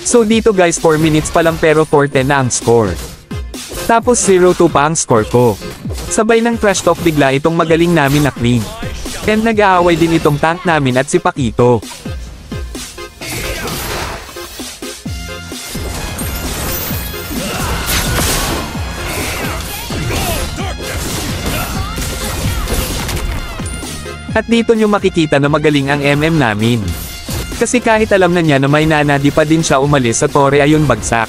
So dito guys 4 minutes pa lang pero 4-10 na ang score. Tapos 0-2 pa ang score ko. Sabay ng trash talk bigla itong magaling namin na Clean. And nag-aaway din itong tank namin at si Pakito. At dito nyo makikita na magaling ang MM namin. Kasi kahit alam na niya na may nana di pa din siya umalis sa tore ayon bagsak.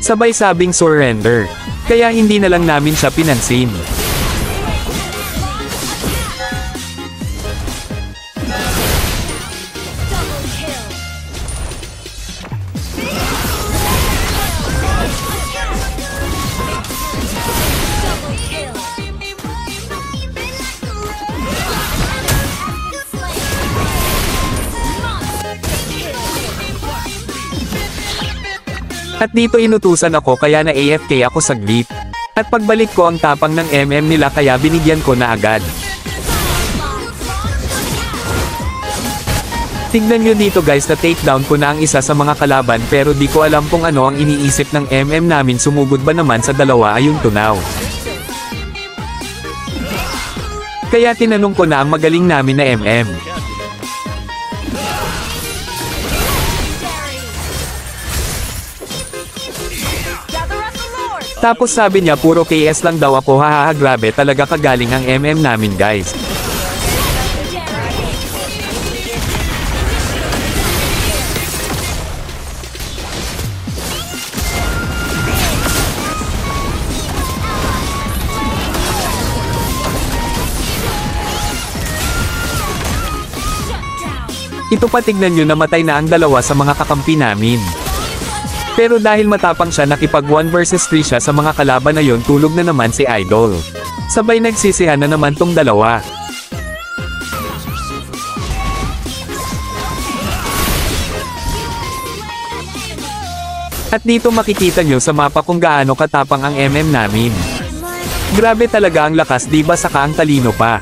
Sabay sabing surrender. Kaya hindi na lang namin siya pinansin. At dito inutusan ako kaya na AFK ako saglit. At pagbalik ko ang tapang ng MM nila kaya binigyan ko na agad. Tignan nyo dito guys na takedown ko na ang isa sa mga kalaban pero di ko alam kung ano ang iniisip ng MM namin sumugod ba naman sa dalawa ayun tunaw. Kaya tinanong ko na ang magaling namin na MM. Tapos sabi niya puro KS lang daw ako hahaha grabe talaga kagaling ang MM namin guys. Ito pa tignan nyo namatay na ang dalawa sa mga kakampi namin. Pero dahil matapang siya nakipag 1 versus 3 siya sa mga kalaban na yon tulog na naman si Idol. Sabay nagsisihan na naman tong dalawa. At dito makikita nyo sa mapa kung gaano katapang ang MM namin. Grabe talaga ang lakas diba saka ang talino pa.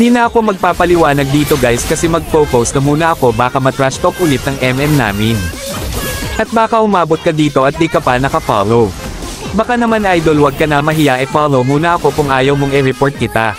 Di na ako magpapaliwanag dito guys kasi mag-focus na muna ako baka matrash talk ulit ng MM namin. At baka umabot ka dito at di ka pa nakafollow. Baka naman idol wag ka na mahiya follow muna ako kung ayaw mong i-report kita.